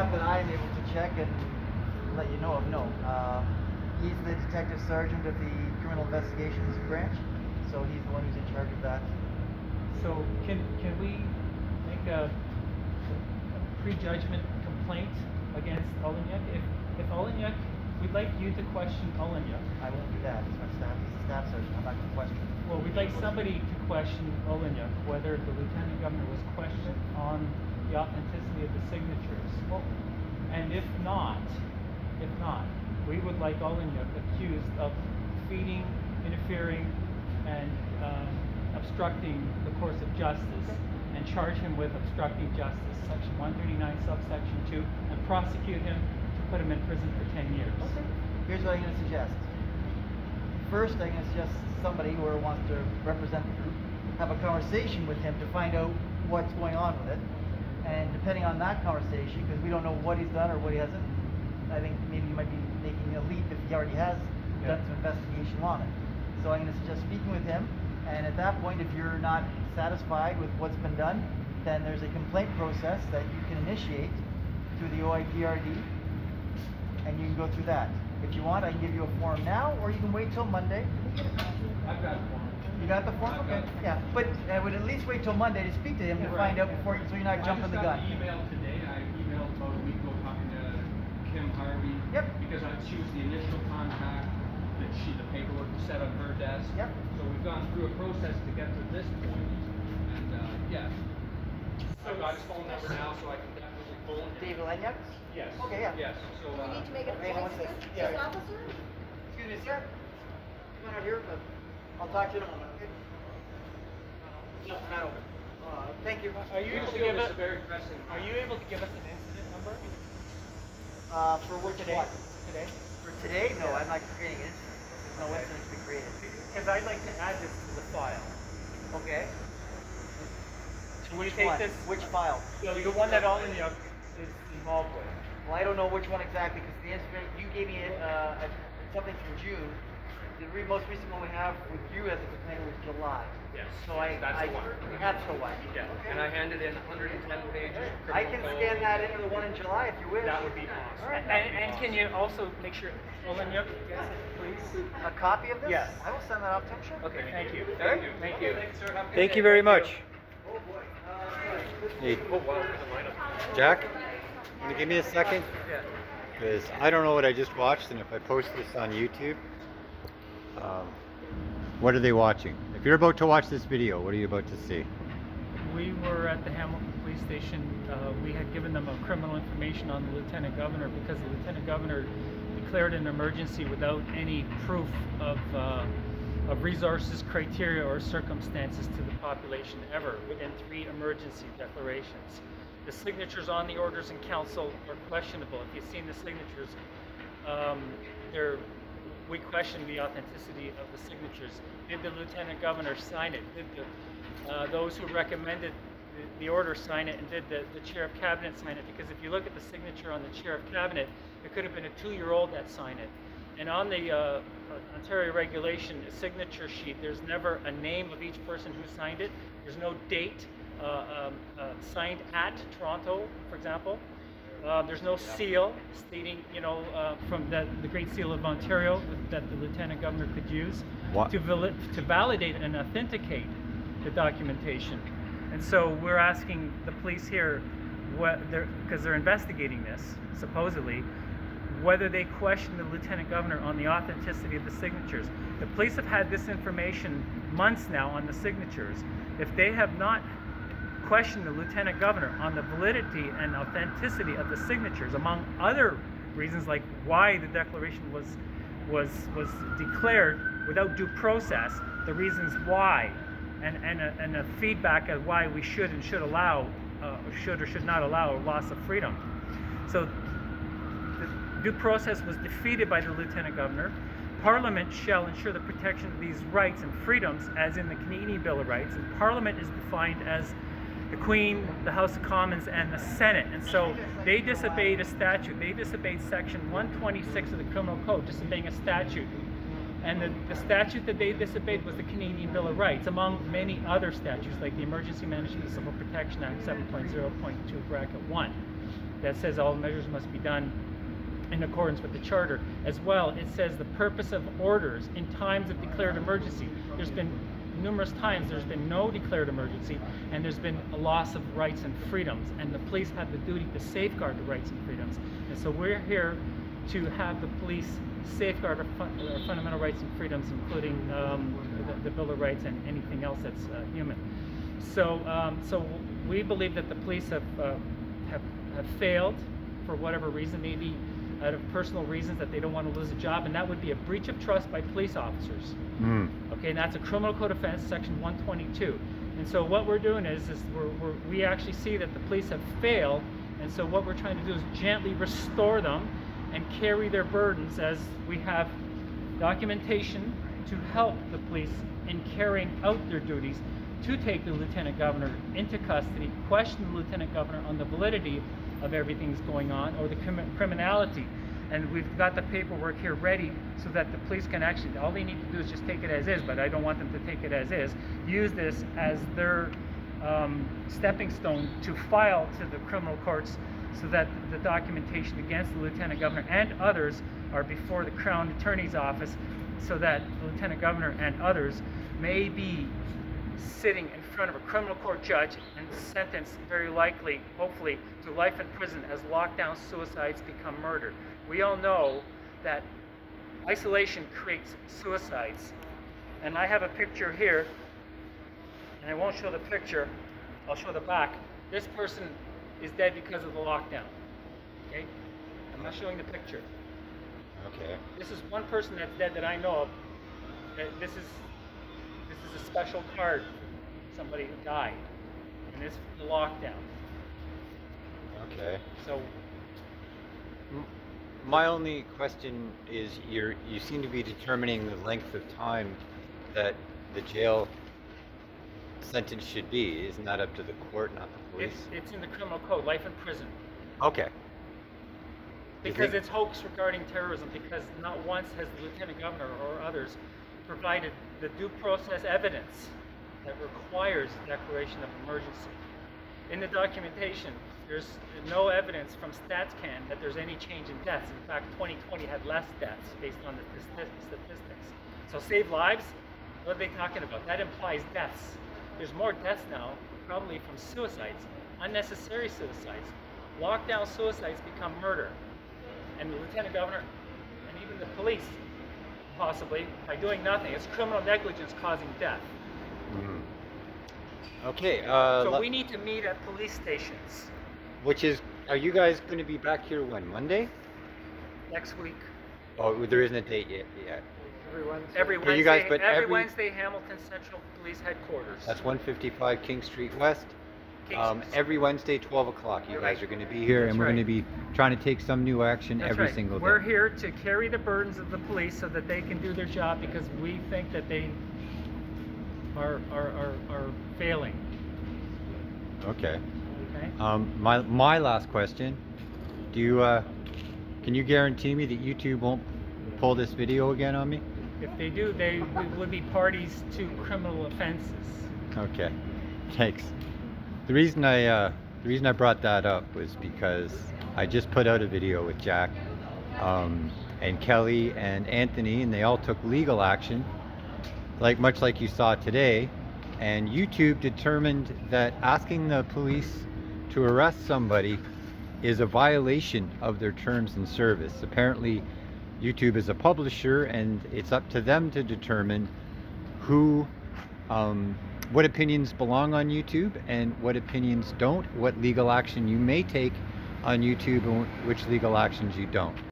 not that I'm able to check and let you know of, no. He's the detective sergeant of the criminal investigations branch, so he's the one who's in charge of that. So can we make a prejudgment complaint against Olenek? If Olenek, we'd like you to question Olenek. I won't do that. He's my staff. He's a staff sergeant. I'm not going to question him. Well, we'd like somebody to question Olenek, whether the lieutenant governor was questioned on the authenticity of the signatures. Well, and if not, we would like Olenek accused of feeding, interfering, and obstructing the course of justice, and charge him with obstructing justice, section 139, subsection 2, and prosecute him to put him in prison for 10 years. Okay. Here's what I'm going to suggest. First, I'm going to suggest somebody who wants to represent the group have a conversation with him to find out what's going on with it. And depending on that conversation, because we don't know what he's done or what he hasn't, I think maybe he might be making a leap if he already has done some investigation on it. So I'm going to suggest speaking with him, and at that point, if you're not satisfied with what's been done, then there's a complaint process that you can initiate through the OIDRD, and you can go through that. If you want, I can give you a form now, or you can wait till Monday. I've got a form. You got the form? Okay. Yeah, but I would at least wait till Monday to speak to him to find out before, so you're not jumping the gun. I just got the email today. I emailed about a week ago talking to Kim Harvey. Yep. Because she was the initial contact that the paperwork was set on her desk. Yep. So we've gone through a process to get to this point. And yeah. I've got his phone number now, so I can definitely phone him. David Lanyuk? Yes. Okay, yeah. Yes. So Do we need to make a hang on one complaint second. to this Yeah. officer? Excuse me, sir. Come on out here, but I'll talk to you in a moment, okay? No, not open. Thank you. Are you we able to feel give this us? is very pressing. Are you able to give us an incident number? For which Today? one? Today? For today? No, I'm not creating an incident. There's no incident to be created. Because I'd like to add this to the file. Okay. Can we Which take one? this? Which file? The one that Olenek is involved with. Well, I don't know which one exactly, because the incident, you gave me something from June. The most recent one we have with you as a complaint was July. Yes. So That's the one. That's the one. Yeah. And I handed in 110 pages. of I can criminal scan code. that into the one in July if you wish. That would be awesome. All right. And can you also make sure Olenek gets it, please? A copy of this? Yes. I will send that out to him, sure. Okay, thank you. Thank you. Thank you. Thanks, sir. Have a good Thank day. you very much. Oh, boy. Hey, Oh, wow. There's a lineup. Jack, can you give me a second? Yeah. Because I don't know what I just watched, and if I post this on YouTube, what are they watching? If you're about to watch this video, what are you about to see? We were at the Hamilton Police Station. We had given them a criminal information on the Lieutenant Governor because the Lieutenant Governor declared an emergency without any proof of resources, criteria, or circumstances to the population ever within 3 emergency declarations. The signatures on the orders in council are questionable. If you've seen the signatures, we question the authenticity of the signatures. Did the Lieutenant Governor sign it? Did those who recommended the order sign it, and did the Chair of Cabinet sign it? Because if you look at the signature on the Chair of Cabinet, it could have been a 2-year-old that signed it. And on the Ontario regulation signature sheet, there's never a name of each person who signed it. There's no date signed at Toronto, for example. There's no seal stating, from the Great Seal of Ontario that the Lieutenant Governor could use to validate and authenticate the documentation. And so we're asking the police here, because they're investigating this, supposedly, whether they question the Lieutenant Governor on the authenticity of the signatures. The police have had this information months now on the signatures. If they have not questioned the Lieutenant Governor on the validity and authenticity of the signatures, among other reasons like why the declaration was declared without due process, the reasons why, and a feedback of why we should and should allow, should or should not allow loss of freedom. So the due process was defeated by the Lieutenant Governor. Parliament shall ensure the protection of these rights and freedoms as in the Canadian Bill of Rights, and Parliament is defined as the Queen, the House of Commons, and the Senate. And so they disobeyed a statute. They disobeyed Section 126 of the Criminal Code, disobeying a statute. And the statute that they disobeyed was the Canadian Bill of Rights, among many other statutes like the Emergency Management and Civil Protection Act 7.0.2 (1). that says all measures must be done in accordance with the charter. As well, it says the purpose of orders in times of declared emergency. There's been numerous times there's been no declared emergency, and there's been a loss of rights and freedoms, and the police have the duty to safeguard the rights and freedoms. And so we're here to have the police safeguard our fundamental rights and freedoms, including the Bill of Rights and anything else that's human. So we believe that the police have failed for whatever reason, maybe out of personal reasons that they don't want to lose a job, and that would be a breach of trust by police officers. Okay, and that's a criminal code offense, section 122. And so what we're doing is we actually see that the police have failed, and so what we're trying to do is gently restore them and carry their burdens, as we have documentation to help the police in carrying out their duties, to take the lieutenant governor into custody, question the lieutenant governor on the validity of everything that's going on, or the criminality. And we've got the paperwork here ready so that the police can actually, all they need to do is just take it as is, but I don't want them to take it as is, use this as their stepping stone to file to the criminal courts, so that the documentation against the lieutenant governor and others are before the Crown Attorney's office, so that the lieutenant governor and others may be sitting in front of a criminal court judge and sentenced, very likely, hopefully, to life in prison as lockdown suicides become murder. We all know that isolation creates suicides. And I have a picture here, and I won't show the picture, I'll show the back. This person is dead because of the lockdown. Okay? I'm not showing the picture. Okay. This is one person that's dead that I know of. This is a special card for somebody who died, and it's the lockdown. Okay. So My only question is, you seem to be determining the length of time that the jail sentence should be. Isn't that up to the court, not the police? it's in the criminal code, life in prison. Okay. You Because think- it's hoax regarding terrorism, because not once has the lieutenant governor or others provided the due process evidence that requires declaration of emergency. In the documentation, there's no evidence from StatsCan that there's any change in deaths. In fact, 2020 had less deaths based on the statistics. So save lives, what are they talking about? That implies deaths. There's more deaths now, probably from suicides, unnecessary suicides. Lockdown suicides become murder. And the lieutenant governor and even the police, possibly, by doing nothing, it's criminal negligence causing death. Okay. So we need to meet at police stations Are you guys going to be back here when? Monday? next week. Oh, there isn't a date yet. Every But Wednesday, you guys- but every every- Wednesday, Hamilton Central Police Headquarters. That's 155 King Street West. King- Every Wednesday, 12 o'clock. You You're guys right. are going to be here, That's and we're going to right. be trying to take some new action That's every right. single day. We're here to carry the burdens of the police so that they can do their job, because we think that they are failing. Okay. Okay? My last question. Do you can you guarantee me that YouTube won't pull this video again on me? If they do, they would be parties to criminal offenses. Okay. Thanks. The reason I brought that up was because I just put out a video with Jack and Kelly and Anthony, and they all took legal action, much like you saw today. And YouTube determined that asking the police to arrest somebody is a violation of their terms and service. Apparently, YouTube is a publisher, and it's up to them to determine what opinions belong on YouTube and what opinions don't, what legal action you may take on YouTube and which legal actions you don't.